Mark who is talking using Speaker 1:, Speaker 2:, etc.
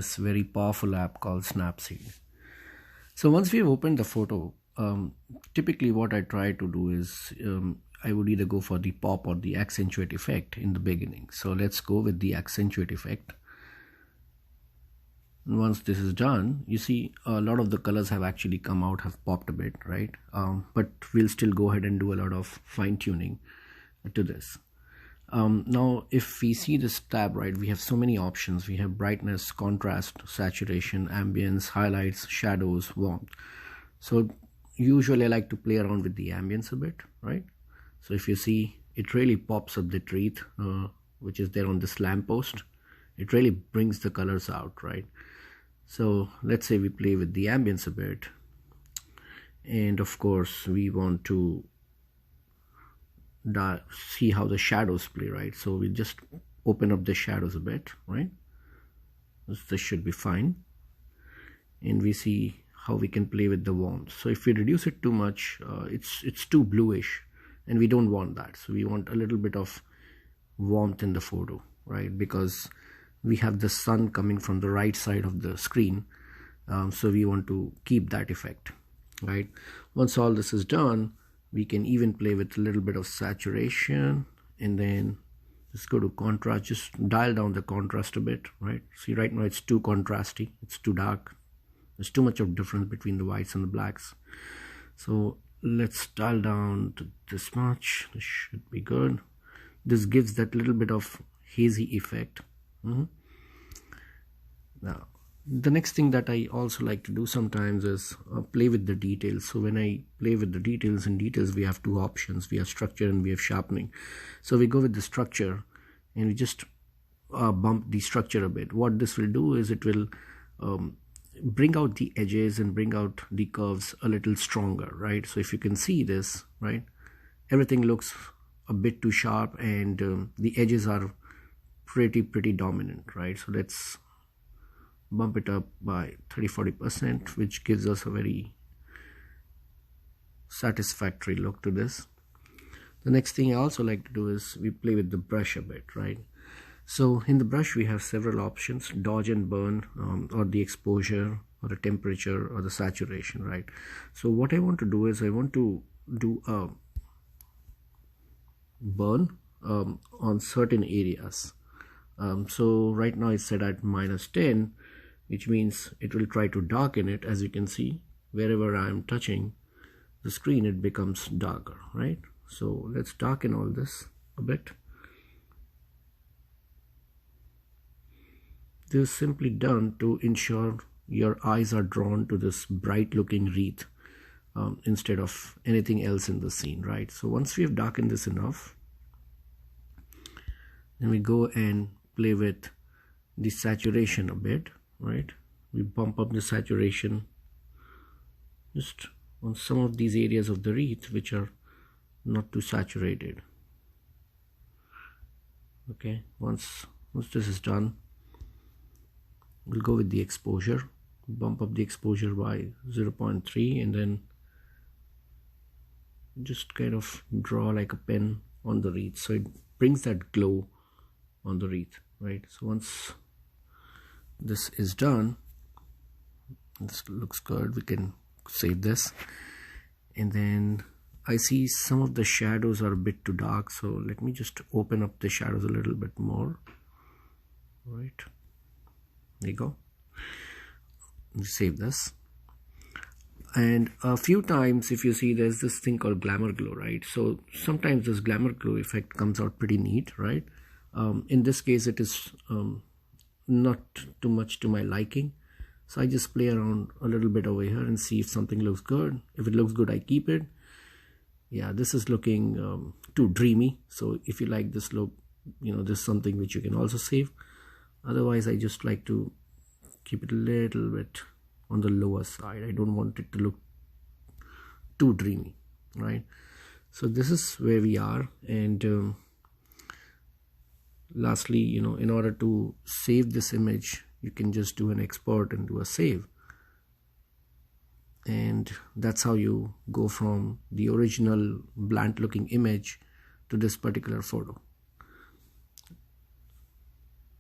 Speaker 1: this very powerful app called Snapseed. So once we've opened the photo, typically what I try to do is I would either go for the pop or the accentuate effect in the beginning. So let's go with the accentuate effect. And once this is done, you see a lot of the colors have actually come out, have popped a bit, right? But we'll still go ahead and do a lot of fine tuning to this. Now if we see this tab, right, we have so many options. We have brightness, contrast, saturation, ambience, highlights, shadows, warmth. So usually I like to play around with the ambience a bit, right? So if you see, it really pops up the wreath which is there on this lamppost. It really brings the colors out, right? So let's say we play with the ambience a bit, and of course we want to see how the shadows play, right? So we just open up the shadows a bit, right? This should be fine, and we see how we can play with the warmth. So if we reduce it too much, it's too bluish, and we don't want that. So we want a little bit of warmth in the photo, right? Because we have the sun coming from the right side of the screen, so we want to keep that effect, right? Once all this is done, we can even play with a little bit of saturation, and then just go to contrast, just dial down the contrast a bit, right? See, right now it's too contrasty, it's too dark, there's too much of difference between the whites and the blacks. So let's dial down to this much. This should be good. This gives that little bit of hazy effect. Now the next thing that I also like to do sometimes is play with the details. So when I play with the details, in details we have two options. We have structure and we have sharpening. So we go with the structure and we just bump the structure a bit. What this will do is it will bring out the edges and bring out the curves a little stronger, right? So if you can see this, right, everything looks a bit too sharp, and the edges are pretty dominant, right? So let's bump it up by 30-40%, which gives us a very satisfactory look to this. The next thing I also like to do is we play with the brush a bit, right? So in the brush we have several options: dodge and burn, or the exposure, or the temperature, or the saturation, right? So what I want to do is I want to do a burn on certain areas. So right now it's set at -10, which means it will try to darken it. As you can see, wherever I am touching the screen, it becomes darker, right? So let's darken all this a bit. This is simply done to ensure your eyes are drawn to this bright looking wreath instead of anything else in the scene, right? So once we have darkened this enough, then we go and play with the saturation a bit, right? We bump up the saturation just on some of these areas of the wreath which are not too saturated. Okay, once this is done, we'll go with the exposure, bump up the exposure by 0.3, and then just kind of draw like a pen on the wreath, so it brings that glow on the wreath, right? So once this is done, this looks good, we can save this. And then I see some of the shadows are a bit too dark, so let me just open up the shadows a little bit more, right? There you go. Save this. And a few times, if you see, there's this thing called glamour glow, right? So sometimes this glamour glow effect comes out pretty neat, right? In this case it is not too much to my liking, so I just play around a little bit over here and see if something looks good. If it looks good, I keep it. Yeah, this is looking too dreamy, so if you like this look, you know, this is something which you can also save. Otherwise I just like to keep it a little bit on the lower side. I don't want it to look too dreamy, right? So this is where we are. And lastly, you know, in order to save this image, you can just do an export and do a save, and that's how you go from the original bland looking image to this particular photo.